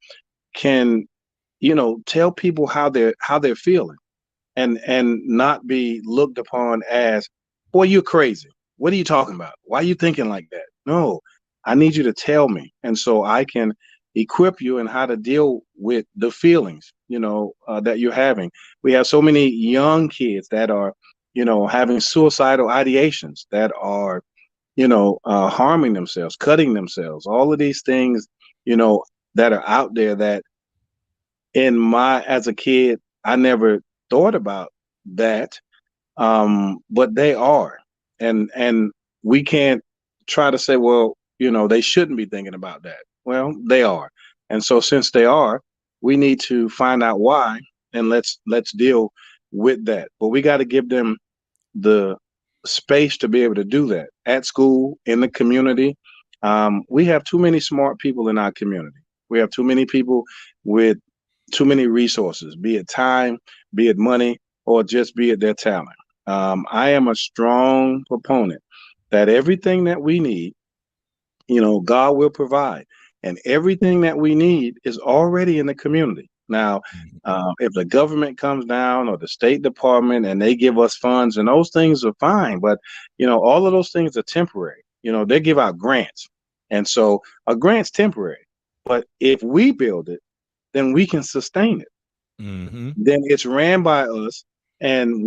can, tell people how they're feeling, and not be looked upon as, boy, you're crazy. What are you talking about? Why are you thinking like that? No, I need you to tell me. And so I can equip you in how to deal with the feelings, that you're having. We have so many young kids that are, having suicidal ideations, that are, harming themselves, cutting themselves, all of these things, that are out there that as a kid, I never thought about that. But they are, and we can't try to say, well, they shouldn't be thinking about that. Well, they are. And so since they are, we need to find out why, and let's deal with that. But we got to give them the space to be able to do that at school, in the community. We have too many smart people in our community. We have too many people with too many resources, be it time, be it money, or just be it their talent. I am a strong proponent that everything that we need, God will provide. And everything that we need is already in the community. Now, if the government comes down, or the State Department, and they give us funds, and those things are fine, but all of those things are temporary. They give out grants, and so a grant's temporary. But if we build it, then we can sustain it. Mm-hmm. Then it's ran by us, and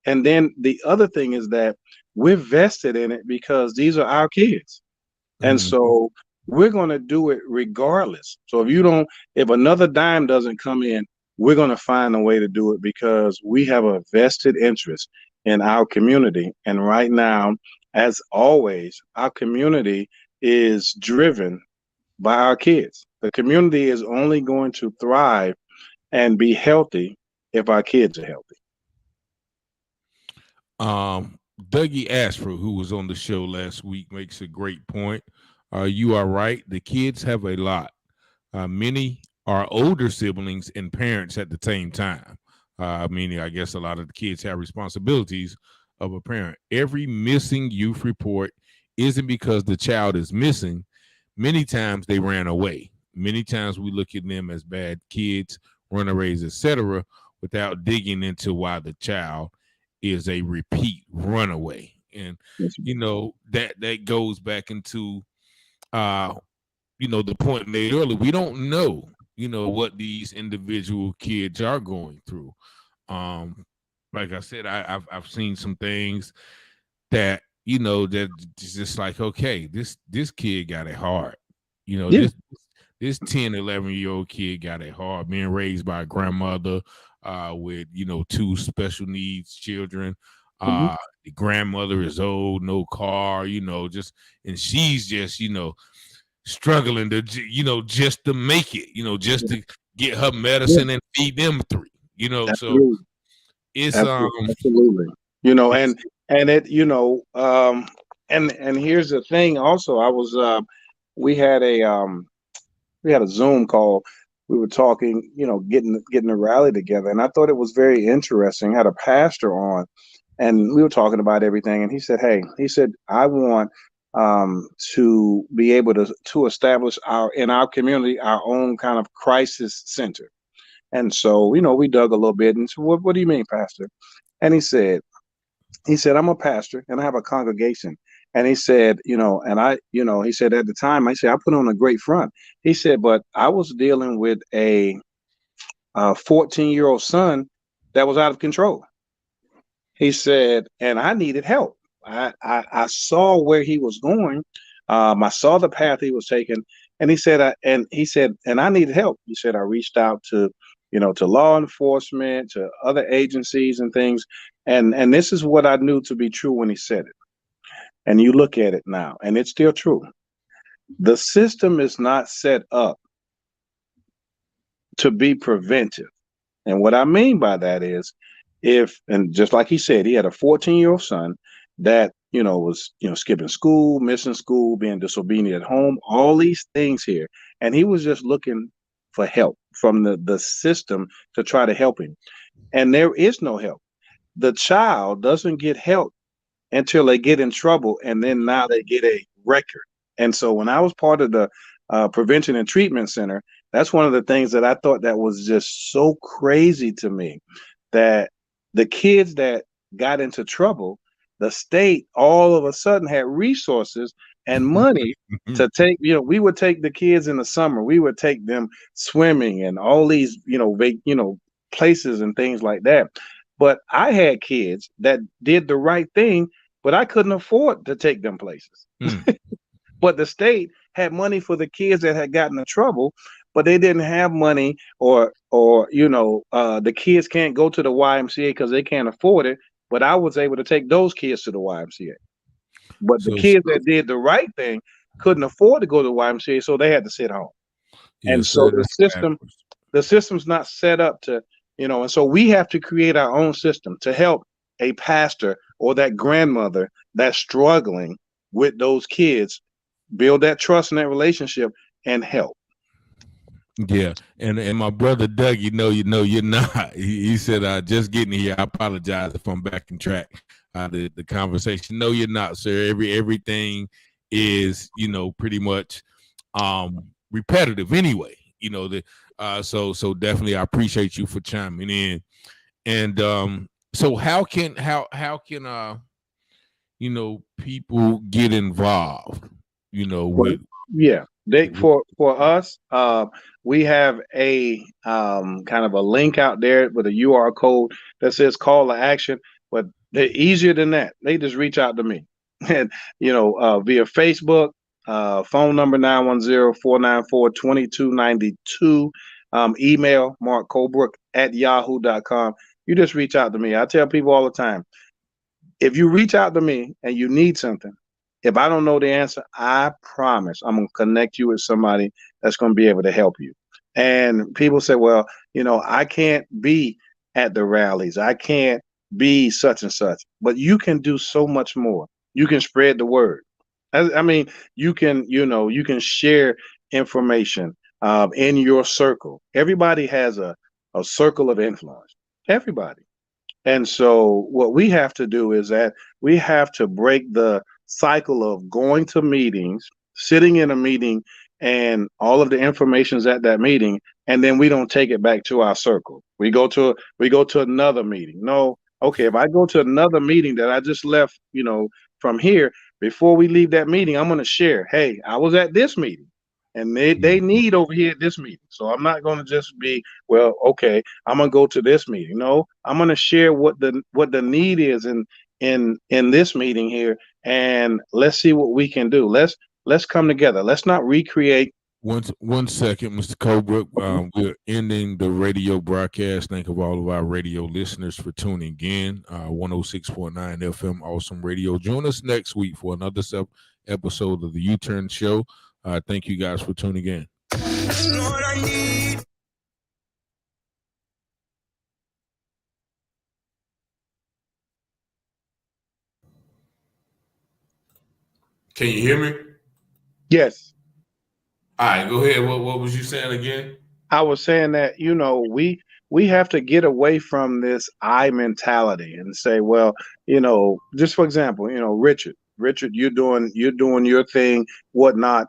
then the other thing is that we're vested in it because these are our kids, and so we're going to do it regardless. So if another dime doesn't come in, we're going to find a way to do it, because we have a vested interest in our community. And right now, as always, our community is driven by our kids. The community is only going to thrive and be healthy if our kids are healthy. Dougie Ashford, who was on the show last week, makes a great point. You are right. The kids have a lot. Many are older siblings and parents at the same time. Meaning, I guess a lot of the kids have responsibilities of a parent. Every missing youth report isn't because the child is missing. Many times they ran away. Many times we look at them as bad kids, runaways, etc., without digging into why the child is a repeat runaway. And you know that goes back into the point made earlier. We don't know what these individual kids are going through. Like I said, I've seen some things that that just like, okay, this kid got it hard. This 10, 11-year-old kid got it hard, being raised by a grandmother with, 2 special needs children. The grandmother is old, no car, and she's just, struggling to, just to make it, just to get her medicine and feed them 3, Absolutely. So it's absolutely. And it, and here's the thing also. I was we had a Zoom call. We were talking, getting a rally together, and I thought it was very interesting. I had a pastor on, and we were talking about everything, and he said, I want to be able to establish in our community our own kind of crisis center. And so, we dug a little bit and said, what do you mean, Pastor? And he said, I'm a pastor and I have a congregation. And he said, he said at the time, I put on a great front. He said, but I was dealing with a 14-year-old son that was out of control. He said, and I needed help. I saw where he was going. I saw the path he was taking. And he said, and I needed help. He said, I reached out to law enforcement, to other agencies and things. And this is what I knew to be true when he said it. And you look at it now, and it's still true. The system is not set up to be preventive. And what I mean by that is, and just like he said, he had a 14-year-old son that, was, skipping school, missing school, being disobedient at home, all these things here. And he was just looking for help from the system to try to help him. And there is no help. The child doesn't get help until they get in trouble, and then now they get a record. And so when I was part of the prevention and treatment center, that's one of the things that I thought that was just so crazy to me, that the kids that got into trouble, the state all of a sudden had resources and money to take, we would take the kids in the summer, we would take them swimming and all these, places and things like that. But I had kids that did the right thing, but I couldn't afford to take them places. But the state had money for the kids that had gotten in trouble, but they didn't have money, or the kids can't go to the YMCA because they can't afford it. But I was able to take those kids to the YMCA. But the kids that did the right thing couldn't afford to go to the YMCA, so they had to sit home. And so the system's not set up to, and so we have to create our own system to help a pastor or that grandmother that's struggling with those kids build that trust in that relationship and help. Yeah, and my brother Doug, you're not. He said, just getting here. I apologize if I'm back in track. The conversation. No, you're not, sir. Everything is, pretty much repetitive anyway. So definitely I appreciate you for chiming in. And so how can people get involved? With for us, we have a kind of a link out there with a UR code that says call to action. But they're easier than that. They just reach out to me, and via Facebook, phone number 910-494-2292, email Mark Colbrook at yahoo.com. You just reach out to me. I tell people all the time, if you reach out to me and you need something, If I don't know the answer, I promise I'm going to connect you with somebody that's going to be able to help you. And people say, well, I can't be at the rallies. I can't be such and such, but you can do so much more. You can spread the word. I mean, you can share information in your circle. Everybody has a circle of influence. Everybody. And so what we have to do is that we have to break the cycle of going to meetings, sitting in a meeting, and all of the information's at that meeting, and then we don't take it back to our circle. We go to another meeting. No, okay, if I go to another meeting that I just left, from here, before we leave that meeting, I'm gonna share, hey, I was at this meeting. And they need over here at this meeting. So I'm not gonna just be, well, okay, I'm gonna go to this meeting. No, I'm gonna share what the need is in this meeting here, and let's see what we can do. Let's come together. Let's not recreate. One second, Mr. Colbrook. We're ending the radio broadcast. Thank of all of our radio listeners for tuning in. 106.9 FM, Awesome Radio. Join us next week for another episode of the U-Turn Show. Thank you guys for tuning in. Lord, I need. Can you hear me? Yes. All right, go ahead. What was you saying again? I was saying that, we have to get away from this I mentality and say, well, just for example, Richard, you're doing your thing, whatnot.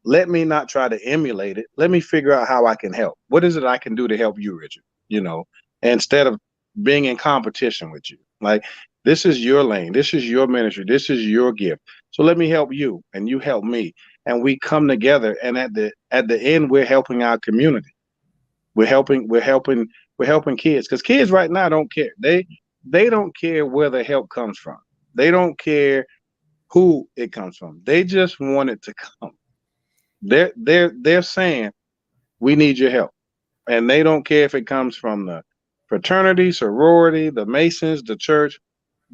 Let me not try to emulate it. Let me figure out how I can help. What is it I can do to help you, Richard? Instead of being in competition with you. Like, this is your lane. This is your ministry. This is your gift. So let me help you and you help me. And we come together, and at the end, we're helping our community. We're helping kids, because kids right now don't care. They don't care where the help comes from. They don't care who it comes from. They just want it to come. They're saying, we need your help. And they don't care if it comes from the fraternity, sorority, the Masons, the church,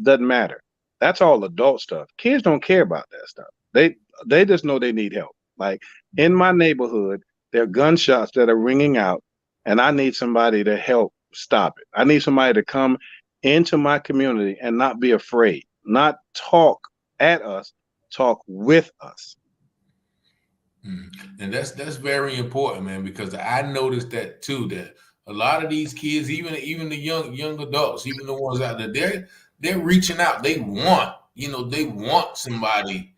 doesn't matter. That's all adult stuff. Kids don't care about that stuff. They just know they need help. Like, in my neighborhood, there are gunshots that are ringing out, and I need somebody to help stop it. I need somebody to come into my community and not be afraid, not talk at us, talk with us. And that's very important, man, because I noticed that too, that a lot of these kids, even the young adults, even the ones out there, they're reaching out. They want somebody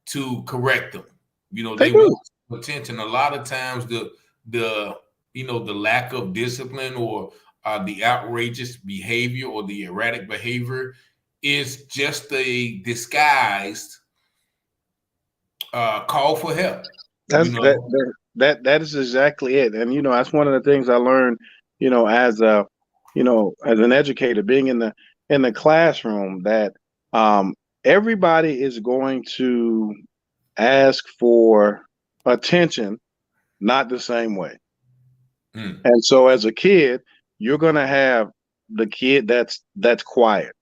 to correct them. They want attention. A lot of times the lack of discipline, or the outrageous behavior, or the erratic behavior, is just a disguised call for help. That is exactly it. And that's one of the things I learned, as an educator, being in the classroom, that everybody is going to ask for attention, not the same way. And so as a kid, you're going to have the kid that's quiet.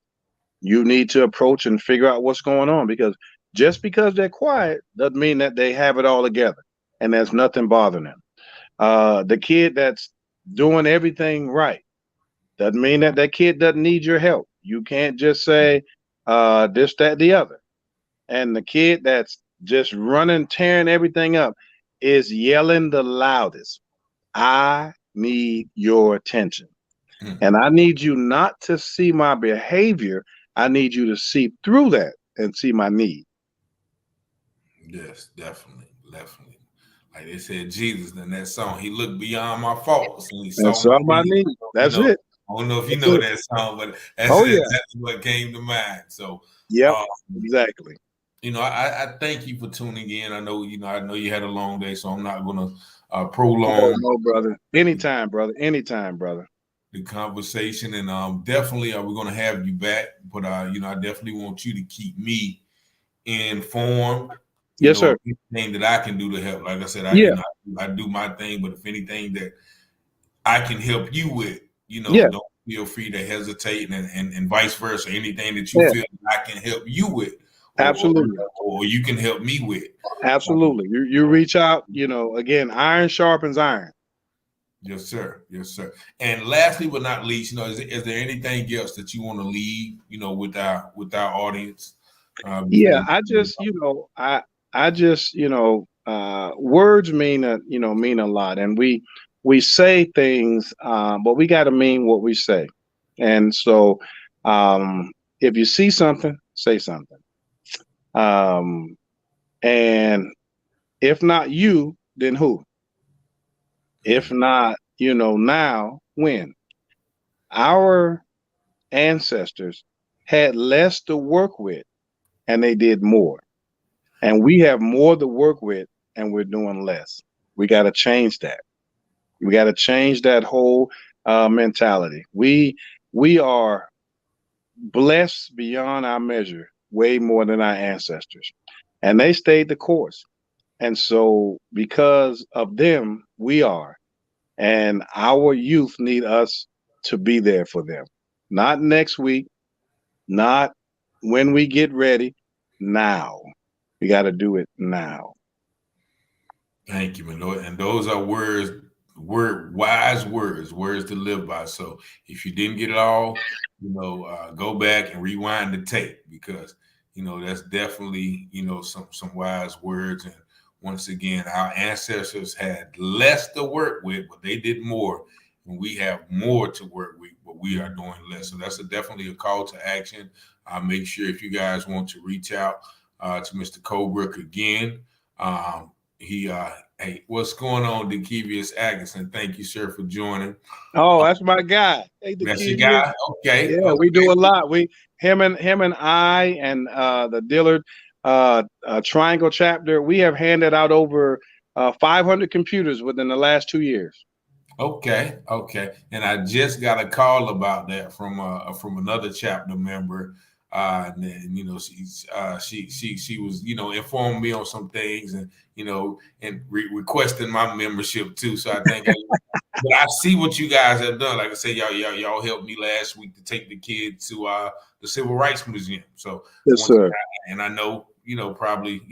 You need to approach and figure out what's going on, because just because they're quiet doesn't mean that they have it all together and there's nothing bothering them. The kid that's doing everything right doesn't mean that kid doesn't need your help. You can't just say this, that, the other. And the kid that's just running, tearing everything up, is yelling the loudest, I need your attention. And I need you not to see my behavior. I need you to see through that and see my need. Yes, definitely. Like they said, Jesus in that song, he looked beyond my faults and he saw my need. That's it. I don't know if you know that song, but that's exactly what came to mind. So yeah, exactly. I thank you for tuning in. I know you had a long day, so I'm not gonna prolong. No, brother. Anytime, brother. The conversation, and definitely we're gonna have you back. But I definitely want you to keep me informed. Yes, sir. Anything that I can do to help. Like I said, I do my thing, but if anything that I can help you with, don't feel free to hesitate, and vice versa. Anything that you feel that I can help you with, Absolutely. or you can help me with. Absolutely. You reach out, again, iron sharpens iron. Yes, sir. Yes, sir. And lastly but not least, is there anything else that you want to leave, with our audience? Yeah, I just, words mean a lot, and we say things, but we got to mean what we say. And so, if you see something, say something. And if not you, then who? If not, now, when? Our ancestors had less to work with and they did more. And we have more to work with and we're doing less. We got to change that. We got to change that whole mentality. We are blessed beyond our measure, way more than our ancestors. And they stayed the course. And so because of them, we are. And our youth need us to be there for them. Not next week, not when we get ready, now. We got to do it now. Thank you, my Lord. And those are wise words to live by. So if you didn't get it all, go back and rewind the tape, because that's definitely some wise words. And once again, our ancestors had less to work with, but they did more, and we have more to work with, but we are doing less. So that's definitely a call to action. Make sure, if you guys want to reach out to Mr. Colbrook again, hey, what's going on, Dekevius Atkinson? Thank you, sir, for joining. Oh, that's my guy. Hey, that's your guy. Okay. Yeah, okay. We do a lot. Him and I and the Dillard Triangle chapter. We have handed out over 500 computers within the last 2 years. Okay. And I just got a call about that from another chapter member. And then, she was, informing me on some things, and, requesting my membership too. So I think, but I see what you guys have done. Like I said, y'all helped me last week to take the kids to the Civil Rights Museum. So yes, sir. And I know, probably,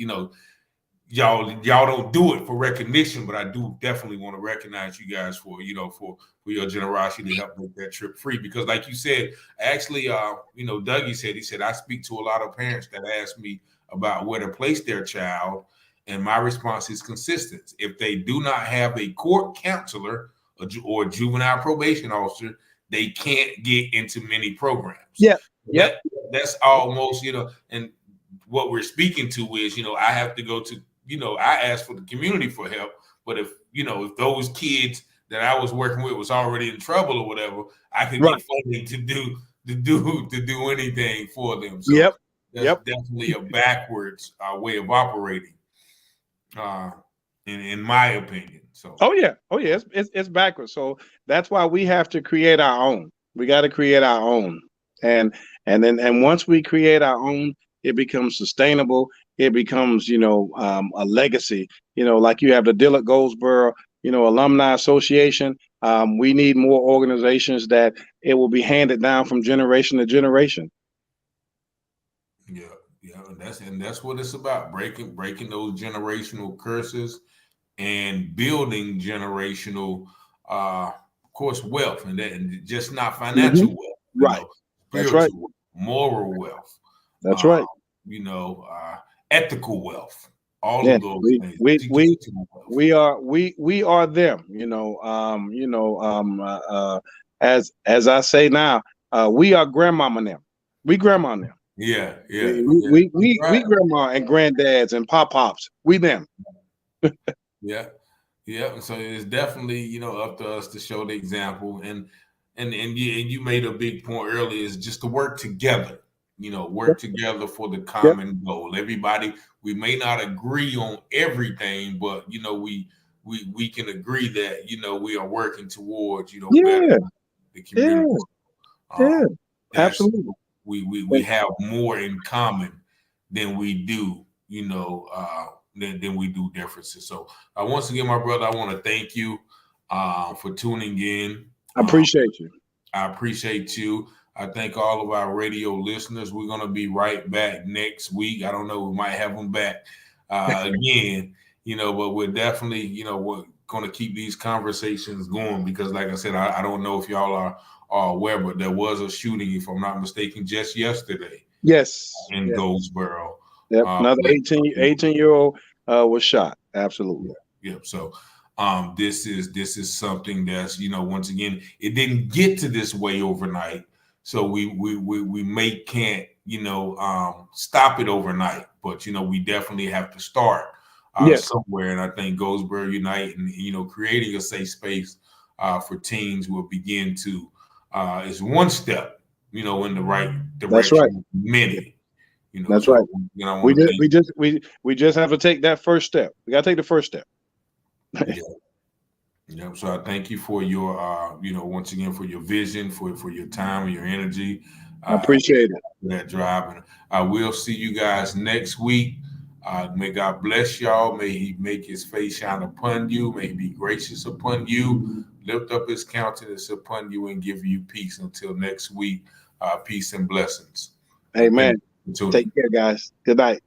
y'all don't do it for recognition, but I do definitely want to recognize you guys for your generosity to help make that trip free. Because like you said, actually, Dougie said, I speak to a lot of parents that ask me about where to place their child. And my response is consistent. If they do not have a court counselor or juvenile probation officer, they can't get into many programs. Yeah. That's almost, and what we're speaking to is, I have to go to, I asked for the community for help, but if those kids that I was working with was already in trouble or whatever, I could get funding to do anything for them. So that's definitely a backwards way of operating, in my opinion. So it's backwards. So that's why we have to create our own. We got to create our own, and once we create our own, it becomes sustainable. It becomes, a legacy, like you have the Dillard Goldsboro, Alumni Association. We need more organizations that it will be handed down from generation to generation. Yeah. And that's what it's about. Breaking those generational curses and building generational, of course, wealth, and just not financial wealth, right? Spiritual, that's right. Wealth, moral wealth. That's right. Ethical wealth, all of those things. We are them. As I say now, we are grandmama and them. We grandma and them. Yeah. We grandma and granddads and pop-pops. We them. Yeah. So it's definitely up to us to show the example, and you made a big point earlier, is just to work together. Work together for the common goal. Everybody, we may not agree on everything, but we can agree that we are working towards better the community. Absolutely. We have more in common than we do than we do differences. So once again, my brother, I want to thank you for tuning in. I appreciate you. I appreciate you. I thank all of our radio listeners. We're going to be right back next week. I don't know. We might have them back again, but we're definitely, we're going to keep these conversations going because, like I said, I don't know if y'all are aware, but there was a shooting, if I'm not mistaken, just yesterday. Yes. In Goldsboro. Yep. Another 18-year-old was shot. Absolutely. Yep. So this is something that's, once again, it didn't get to this way overnight. So we can't, stop it overnight, but, we definitely have to start somewhere. And I think Goldsboro Unite and, creating a safe space for teens will begin to, is one step, in the right direction. That's right. Many. That's right. We just have to take that first step. We got to take the first step. Yeah. So I thank you for your, once again, for your vision, for your time and your energy. I appreciate it. That drive. And I will see you guys next week. May God bless y'all. May he make his face shine upon you. May he be gracious upon you. Lift up his countenance upon you and give you peace. Until next week, peace and blessings. Amen. Take care, guys. Good night.